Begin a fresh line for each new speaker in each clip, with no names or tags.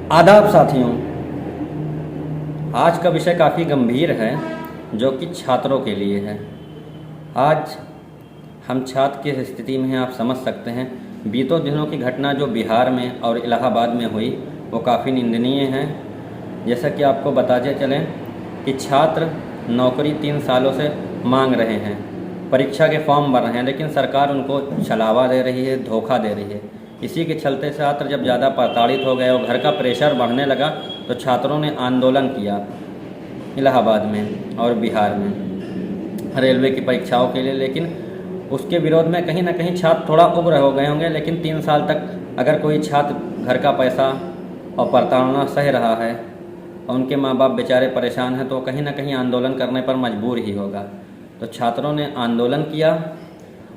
आदाब साथियों, आज का विषय काफ़ी गंभीर है जो कि छात्रों के लिए है। आज हम छात्र की स्थिति में हैं, आप समझ सकते हैं। बीतों दिनों की घटना जो बिहार में और इलाहाबाद में हुई वो काफ़ी निंदनीय है। जैसा कि आपको बताते चलें कि छात्र नौकरी 3 सालों से मांग रहे हैं, परीक्षा के फॉर्म भर रहे हैं, लेकिन सरकार उनको छलावा दे रही है, धोखा दे रही है। इसी के चलते छात्र जब ज़्यादा प्रताड़ित हो गए और घर का प्रेशर बढ़ने लगा तो छात्रों ने आंदोलन किया इलाहाबाद में और बिहार में रेलवे की परीक्षाओं के लिए। लेकिन उसके विरोध में कहीं ना कहीं छात्र थोड़ा उग्र हो गए होंगे। लेकिन 3 साल तक अगर कोई छात्र घर का पैसा और प्रताड़ना सह रहा है और उनके माँ बाप बेचारे परेशान हैं तो कहीं ना कहीं आंदोलन करने पर मजबूर ही होगा। तो छात्रों ने आंदोलन किया,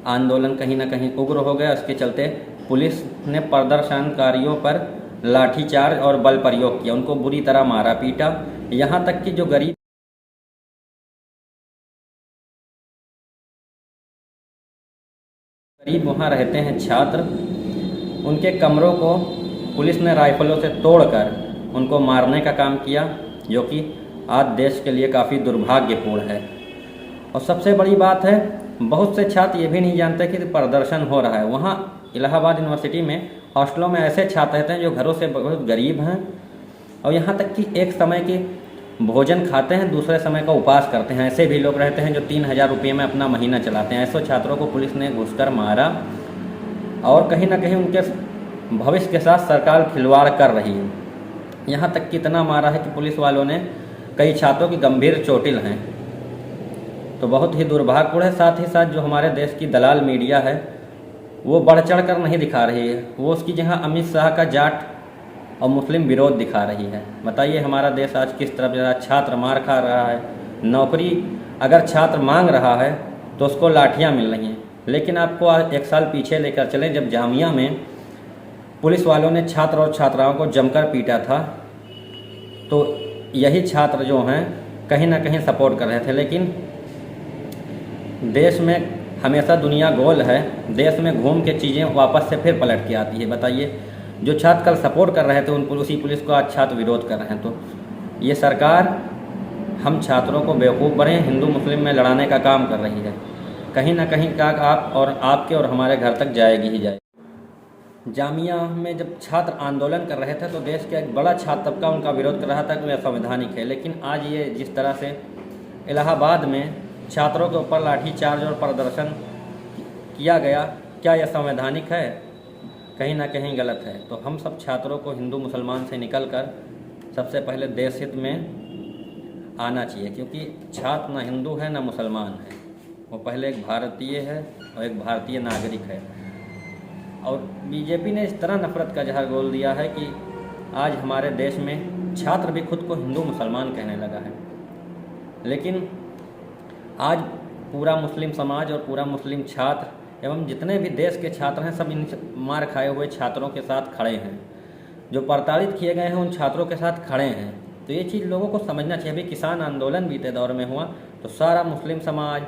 आंदोलन कहीं ना कहीं उग्र हो गया। इसके चलते पुलिस ने प्रदर्शनकारियों पर लाठीचार्ज और बल प्रयोग किया, उनको बुरी तरह मारा पीटा। यहाँ तक कि जो गरीब वहाँ रहते हैं छात्र, उनके कमरों को पुलिस ने राइफलों से तोड़कर उनको मारने का काम किया, जो कि आज देश के लिए काफ़ी दुर्भाग्यपूर्ण है। और सबसे बड़ी बात है, बहुत से छात्र ये भी नहीं जानते कि प्रदर्शन हो रहा है। वहाँ इलाहाबाद यूनिवर्सिटी में हॉस्टलों में ऐसे छात्र रहते हैं जो घरों से बहुत गरीब हैं और यहाँ तक कि एक समय के भोजन खाते हैं, दूसरे समय का उपवास करते हैं। ऐसे भी लोग रहते हैं जो 3,000 रुपये में अपना महीना चलाते हैं। ऐसे छात्रों को पुलिस ने घुसकर मारा और कहीं ना कहीं उनके भविष्य के साथ सरकार खिलवाड़ कर रही है। यहाँ तक कि इतना मारा है कि पुलिस वालों ने कई छात्रों की गंभीर चोटिल हैं। तो बहुत ही दुर्भाग्यपूर्ण है। साथ ही साथ जो हमारे देश की दलाल मीडिया है वो बढ़ चढ़ कर नहीं दिखा रही है, वो उसकी जगह अमित शाह का जाट और मुस्लिम विरोध दिखा रही है। बताइए हमारा देश आज किस तरफ जा रहा है। छात्र मार खा रहा है, नौकरी अगर छात्र मांग रहा है तो उसको लाठियाँ मिल रही हैं। लेकिन आपको आज 1 साल पीछे लेकर चलें, जब जामिया में पुलिस वालों ने छात्र और छात्राओं को जमकर पीटा था तो यही छात्र जो हैं कहीं ना कहीं सपोर्ट कर रहे थे। लेकिन देश में हमेशा दुनिया गोल है, देश में घूम के चीज़ें वापस से फिर पलट के आती है। बताइए, जो छात्र कल सपोर्ट कर रहे थे उसी पुलिस को आज छात्र विरोध कर रहे हैं। तो ये सरकार हम छात्रों को बेवकूफ़ बने हिंदू मुस्लिम में लड़ाने का काम कर रही है। कहीं ना कहीं का आप और आपके और हमारे घर तक जाएगी ही जाएगी। जामिया में जब छात्र आंदोलन कर रहे थे तो देश का एक बड़ा छात्र तबका उनका विरोध कर रहा था कि वह संवैधानिक है। लेकिन आज ये जिस तरह से इलाहाबाद में छात्रों के ऊपर लाठीचार्ज और प्रदर्शन किया गया, क्या यह संवैधानिक है? कहीं ना कहीं गलत है। तो हम सब छात्रों को हिंदू मुसलमान से निकलकर सबसे पहले देश हित में आना चाहिए, क्योंकि छात्र ना हिंदू है ना मुसलमान है, वो पहले एक भारतीय है और एक भारतीय नागरिक है। और बीजेपी ने इस तरह नफरत का जहर घोल दिया है कि आज हमारे देश में छात्र भी खुद को हिंदू मुसलमान कहने लगा है। लेकिन आज पूरा मुस्लिम समाज और पूरा मुस्लिम छात्र एवं जितने भी देश के छात्र हैं सब इन मार खाए हुए छात्रों के साथ खड़े हैं, जो प्रताड़ित किए गए हैं उन छात्रों के साथ खड़े हैं। तो ये चीज़ लोगों को समझना चाहिए। अभी किसान आंदोलन बीते दौर में हुआ तो सारा मुस्लिम समाज,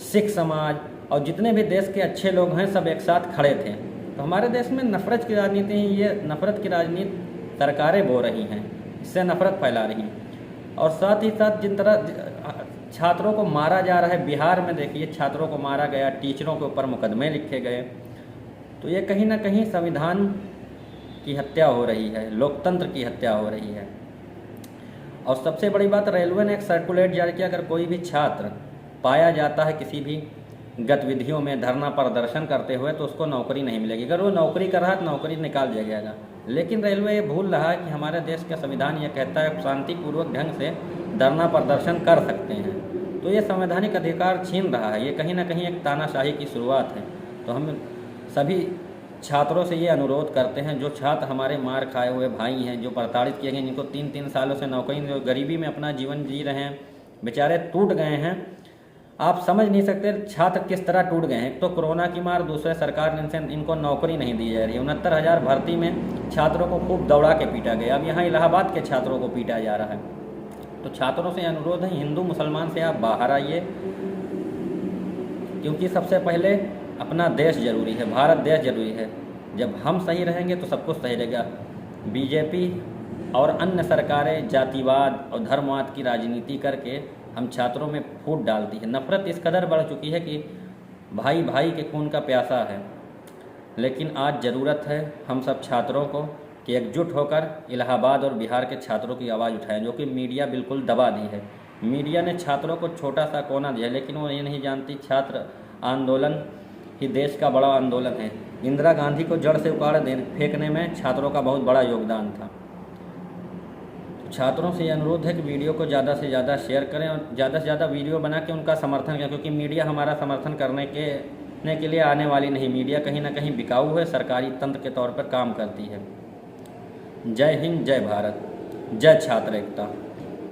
सिख समाज और जितने भी देश के अच्छे लोग हैं सब एक साथ खड़े थे। तो हमारे देश में नफ़रत की राजनीति है, ये नफ़रत की राजनीति सरकारें बो रही हैं, इससे नफ़रत फैला रही हैं। और साथ ही साथ जिन तरह छात्रों को मारा जा रहा है, बिहार में देखिए छात्रों को मारा गया, टीचरों के ऊपर मुकदमे लिखे गए। तो ये कहीं ना कहीं संविधान की हत्या हो रही है, लोकतंत्र की हत्या हो रही है। और सबसे बड़ी बात, रेलवे ने एक सर्कुलेट जारी किया, अगर कोई भी छात्र पाया जाता है किसी भी गतिविधियों में धरना प्रदर्शन करते हुए तो उसको नौकरी नहीं मिलेगी। अगर वो नौकरी कर रहा है तो नौकरी निकाल दिया जाएगा। लेकिन रेलवे ये भूल रहा है कि हमारे देश का संविधान ये कहता है शांतिपूर्वक ढंग से धरना प्रदर्शन कर सकते हैं। तो ये संवैधानिक अधिकार छीन रहा है, ये कहीं ना कहीं एक तानाशाही की शुरुआत है। तो हम सभी छात्रों से ये अनुरोध करते हैं, जो छात्र हमारे मार खाए हुए भाई हैं, जो प्रताड़ित किए गए, जिनको 3-3 सालों से नौकरी, जो गरीबी में अपना जीवन जी रहे हैं, बेचारे टूट गए हैं। आप समझ नहीं सकते छात्र किस तरह टूट गए हैं। तो कोरोना की मार, दूसरे सरकार ने इनको नौकरी नहीं दी जा रही है। 69,000 भर्ती में छात्रों को खूब दौड़ा के पीटा गया। अब यहाँ इलाहाबाद के छात्रों को पीटा जा रहा है। तो छात्रों से अनुरोध है, हिंदू मुसलमान से आप बाहर आइए, क्योंकि सबसे पहले अपना देश जरूरी है, भारत देश जरूरी है। जब हम सही रहेंगे तो सब कुछ सही रहेगा। बीजेपी और अन्य सरकारें जातिवाद और धर्मवाद की राजनीति करके हम छात्रों में फूट डालती है। नफरत इस कदर बढ़ चुकी है कि भाई भाई के खून का प्यासा है। लेकिन आज ज़रूरत है हम सब छात्रों को कि एकजुट होकर इलाहाबाद और बिहार के छात्रों की आवाज़ उठाएं, जो कि मीडिया बिल्कुल दबा दी है। मीडिया ने छात्रों को छोटा सा कोना दिया, लेकिन वो ये नहीं जानती छात्र आंदोलन ही देश का बड़ा आंदोलन है। इंदिरा गांधी को जड़ से उखाड़ फेंकने में छात्रों का बहुत बड़ा योगदान था। छात्रों से ये अनुरोध है कि वीडियो को ज़्यादा से ज़्यादा शेयर करें और ज़्यादा से ज़्यादा वीडियो बना के उनका समर्थन करें, क्योंकि मीडिया हमारा समर्थन करने के लिए आने वाली नहीं। मीडिया कहीं ना कहीं बिकाऊ है, सरकारी तंत्र के तौर पर काम करती है। जय हिंद, जय भारत, जय छात्र एकता।